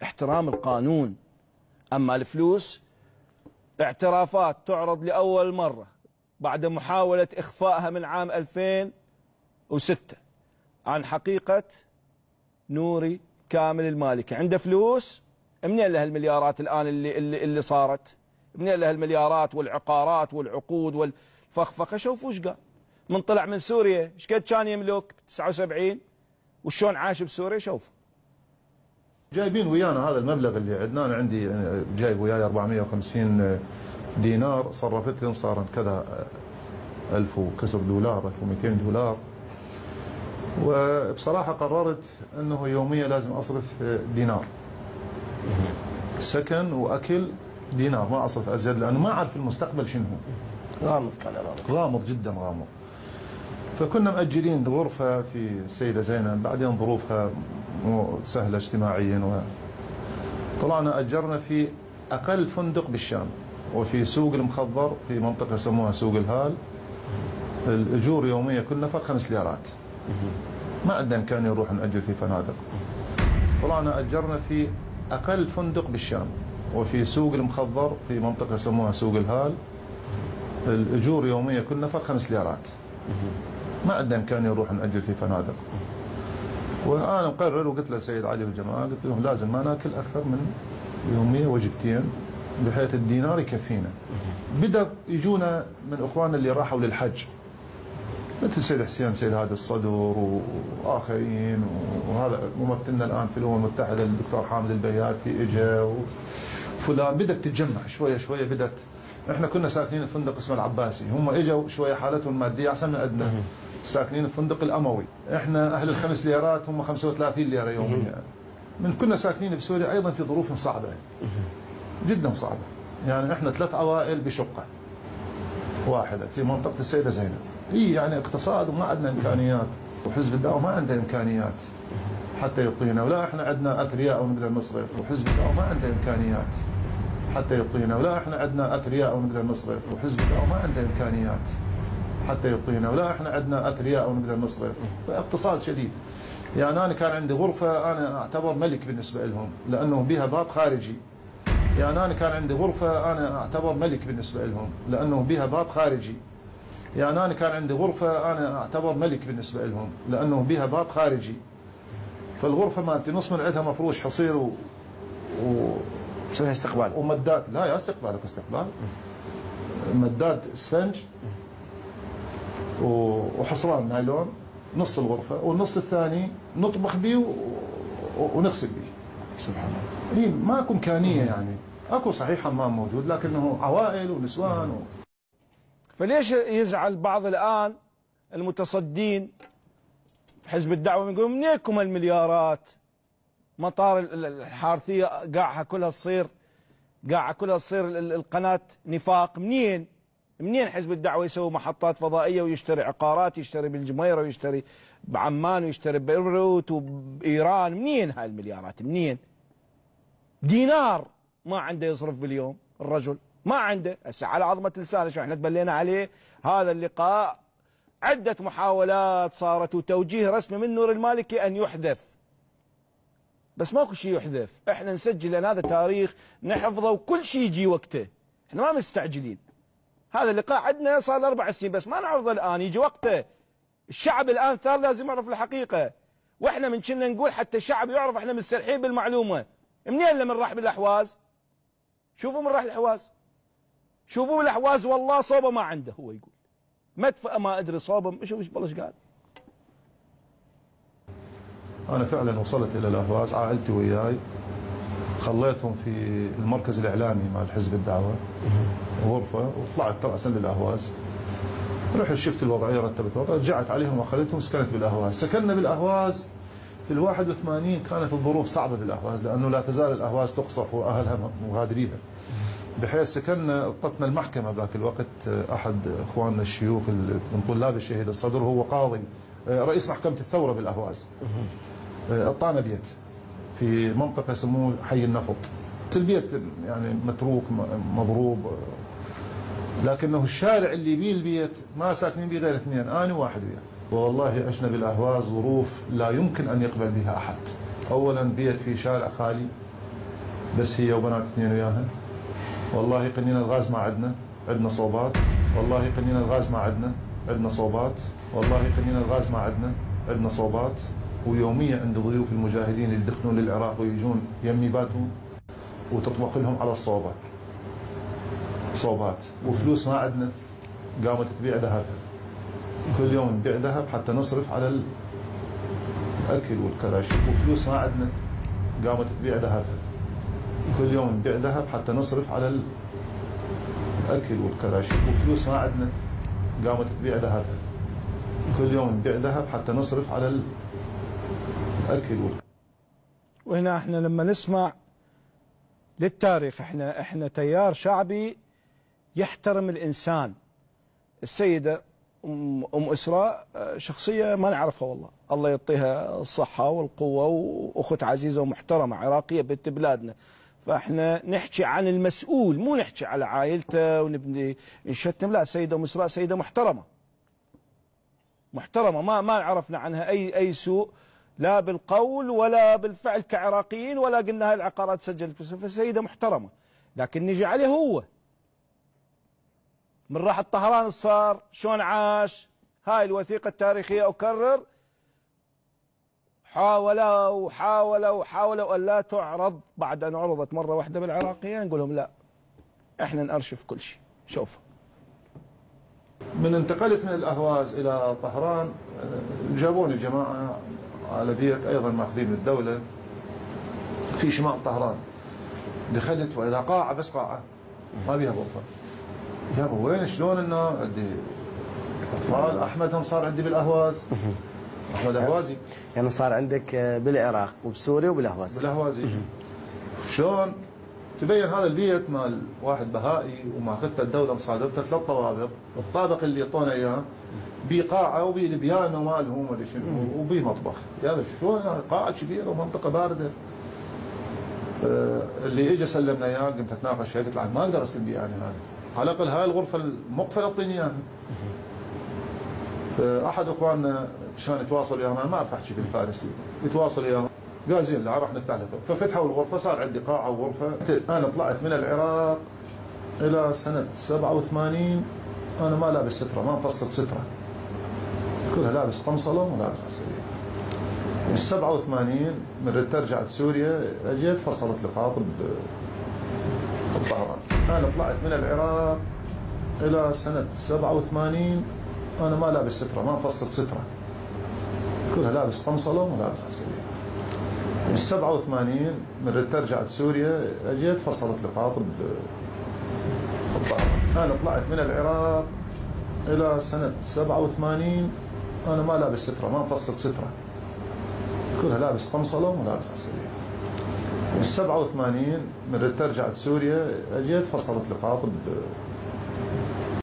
احترام القانون. أما الفلوس اعترافات تعرض لأول مرة بعد محاولة إخفائها من عام 2006 عن حقيقة نوري كامل المالكي. عنده فلوس، منين لها المليارات الآن اللي صارت؟ منين لها المليارات والعقارات والعقود والفخفخة؟ شوفوا ايش قال. من طلع من سوريا ايش قد كان يملك 79 وشون عاش بسوريا. شوفوا جايبين ويانا هذا المبلغ اللي عندنا. أنا عندي جايب وياي 450 دينار، صرفتهم صار كذا 1000 وكسر دولار، 1200 دولار. وبصراحة قررت أنه يوميا لازم أصرف دينار سكن وأكل، دينار ما أصرف أزيد، لأنه ما أعرف المستقبل شنو هو. غامض كان غامض جدا غامض. فكنا مأجلين غرفة في السيدة زينب، بعدين ظروفها مو سهلة اجتماعيا، وطلعنا أجرنا في أقل فندق بالشام وفي سوق المخضر في منطقة يسموها سوق الهال. الأجور يومية كل نفر 5 ليرات. ما عندنا إمكانية نروح نأجر في فنادق. طلعنا أجرنا في أقل فندق بالشام وفي سوق المخضر في منطقة يسموها سوق الهال. الأجور يومية كل نفر 5 ليرات. ما عندنا إمكانية نروح نأجر في فنادق. وأنا مقرر وقلت للسيد علي والجماعة، قلت لهم لازم ما ناكل أكثر من يومية وجبتين بحيث الدينار يكفينا. بدأ يجونا من إخواننا اللي راحوا للحج مثل السيد حسين، سيد هادي الصدر وآخرين، وهذا ممثلنا الآن في الأمم المتحدة الدكتور حامد البياتي إجا، وفلان. بدأت تتجمع شوية شوية. بدأت احنا كنا ساكنين في فندق اسمه العباسي، هم اجوا شويه حالتهم الماديه احسن من عندنا، ساكنين في فندق الاموي. احنا اهل ال5 ليرات، هم 35 ليره يوميا. من كنا ساكنين بسوريا ايضا في ظروف صعبه جدا صعبه. يعني احنا 3 عوائل بشقه واحده في منطقه السيده زينب. يعني اقتصاد وما عندنا امكانيات، وحزب الدعوه ما عنده امكانيات حتى يعطينا، ولا احنا عندنا اثرياء ونقدر نصرف، وحزب الدعوه ما عنده امكانيات حتى يعطينا، ولا احنا عندنا اثرياء ونقدر نصرف، وحزب الدعوه ما عنده امكانيات حتى يعطينا، ولا احنا عندنا اثرياء ونقدر نصرف. اقتصاد شديد. يعني انا كان عندي غرفه انا اعتبر ملك بالنسبه لهم لانه بها باب خارجي. يعني انا كان عندي غرفه انا اعتبر ملك بالنسبه لهم لانه بها باب خارجي. يعني انا كان عندي غرفه انا اعتبر ملك بالنسبه لهم لانه بها باب خارجي. فالغرفه مالتي نص من عندها مفروش حصير مسويها استقبال ومداد. لا يا استقبالك استقبال. مداد اسفنج وحصران نايلون نص الغرفه، والنص الثاني نطبخ به ونغسل به. سبحان الله. ماكو امكانيه. يعني اكو صحيح حمام موجود لكنه عوائل ونسوان فليش يزعل بعض الان المتصدين حزب الدعوه يقولون منينكم المليارات؟ مطار الحارثيه قاعها كلها تصير القناه نفاق. منين حزب الدعوه يسوي محطات فضائيه ويشتري عقارات، يشتري بالجميره ويشتري بعمان ويشتري ببيروت وبايران؟ منين هاي المليارات؟ منين؟ دينار ما عنده يصرف باليوم الرجل، ما عنده. هسه على عظمه لسانه شو احنا تبلينا عليه هذا اللقاء. عده محاولات صارت وتوجيه رسمي من نور المالكي ان يحذف، بس ماكو شيء يحذف. احنا نسجل لان هذا تاريخ نحفظه وكل شيء يجي وقته، احنا ما مستعجلين. هذا اللقاء عندنا صار له 4 سنين بس ما نعرضه الان، يجي وقته. الشعب الان ثار لازم يعرف الحقيقه، واحنا من كنا نقول حتى الشعب يعرف احنا مستريحين بالمعلومه. منين لمن راح بالاحواز؟ شوفوا من راح الاحواز، شوفوا بالاحواز والله صوبه ما عنده. هو يقول مدفأ ما ادري صوبه. شوف والله ايش قال. أنا فعلا وصلت إلى الأهواز، عائلتي وياي خليتهم في المركز الإعلامي مع حزب الدعوة غرفة، وطلعت رأسا للأهواز. رحت شفت الوضعية، رتبت وضعها، رجعت عليهم وأخذتهم سكنت بالأهواز. سكننا بالأهواز في ال81. كانت الظروف صعبة بالأهواز لأنه لا تزال الأهواز تقصف وأهلها مغادريها، بحيث سكننا اعطتنا المحكمة ذاك الوقت أحد إخواننا الشيوخ من طلاب الشهيد الصدر، هو قاضي رئيس محكمة الثورة بالأهواز. اعطانا بيت في منطقة يسموه حي النفط. البيت يعني متروك مضروب، لكنه الشارع اللي بيه البيت ما ساكنين به غير 2، أنا وواحد وياه. والله عشنا بالأهواز ظروف لا يمكن أن يقبل بها أحد. أولا بيت في شارع خالي، بس هي وبنات اثنين وياها. والله قنينة الغاز ما عندنا صوبات. والله قنينة الغاز ما عندنا صوبات. والله قنينة الغاز ما عندنا صوبات. ويوميا عند ضيوف المجاهدين اللي يدخلون للعراق ويجون يمي باتون وتطبخ لهم على الصوبة صوبات. وفلوس ما عندنا، قامت تبيع ذهبها. كل يوم نبيع ذهب حتى نصرف على الأكل والكراشي. وفلوس ما عندنا، قامت تبيع ذهبها. كل يوم نبيع ذهب حتى نصرف على الأكل والكراشي. وفلوس ما عندنا، قامت تبيع ذهبها. كل يوم نبيع ذهب حتى نصرف على الأكل والكراشي. وهنا احنا لما نسمع للتاريخ، احنا تيار شعبي يحترم الإنسان. السيدة أم إسراء شخصية ما نعرفها والله، الله يعطيها الصحة والقوة، وأخت عزيزة ومحترمة عراقية بنت بلادنا. فاحنا نحكي عن المسؤول، مو نحكي على عائلته ونبني نشتم. لا، السيدة أم إسراء سيدة محترمة ما عرفنا عنها أي سوء، لا بالقول ولا بالفعل كعراقيين، ولا قلنا هاي العقارات سجلت. فسيدة محترمة. لكن نجي عليه هو من راح طهران صار شلون عاش. هاي الوثيقة التاريخية أكرر، حاولوا أن لا تعرض. بعد أن عرضت مرة واحدة بالعراقيين نقول لهم لا، احنا نأرشف كل شيء. شوف، من انتقلت من الأهواز إلى طهران جابوني جماعة على بيت أيضا ماخذين من الدولة في شمال طهران. دخلت وإلى قاعة، بس قاعة ما بيها غرفة. يابا وين شلون انه عندي اطفال؟ احمد هم صار عندي بالاهواز. احمد اهوازي يعني صار عندك بالعراق وبسوريا وبالاهواز. بالاهوازي. شلون تبين هذا البيت مال واحد بهائي وماخذته الدوله مصادرته 3 طوابق. الطابق اللي يعطونا اياه بيه قاعه وبيه البيانو مالهم وما ادري شنو وبيه مطبخ. يابا شلون قاعه كبيره ومنطقه بارده. اللي اجى سلمنا اياه قمت اتناقش وياه قلت له ما اقدر اسكن بيه يعني هذا. على الاقل هاي الغرفه المقفله اعطيني اياها. احد اخواننا كان يتواصل وياه، انا ما اعرف احكي بالفارسي، يتواصل وياه قال زين راح نفتح لك. ففتحوا الغرفه، صار عندي قاعه وغرفه. انا طلعت من العراق الى سنه 87 انا ما لابس ستره، ما مفصل ستره، كلها لابس قمصله ولابس عسريه. من 87 من ردت رجعت سوريا، اجيت فصلت القاطب بالطهران. أنا طلعت من العراق إلى سنة 87 أنا ما لابس سترة، ما مفصل سترة، كلها لابس قمصلة ولابس عسرية. من 87 من ردت رجعت سوريا، أجيت فصلت القاطب بالطهران. أنا طلعت من العراق إلى سنة 87 أنا ما لابس سترة، ما مفصل سترة، كلها لابس قمصلة ولابس عسرية. من 87 من ردت رجعت سوريا، اجيت فصلت القاطب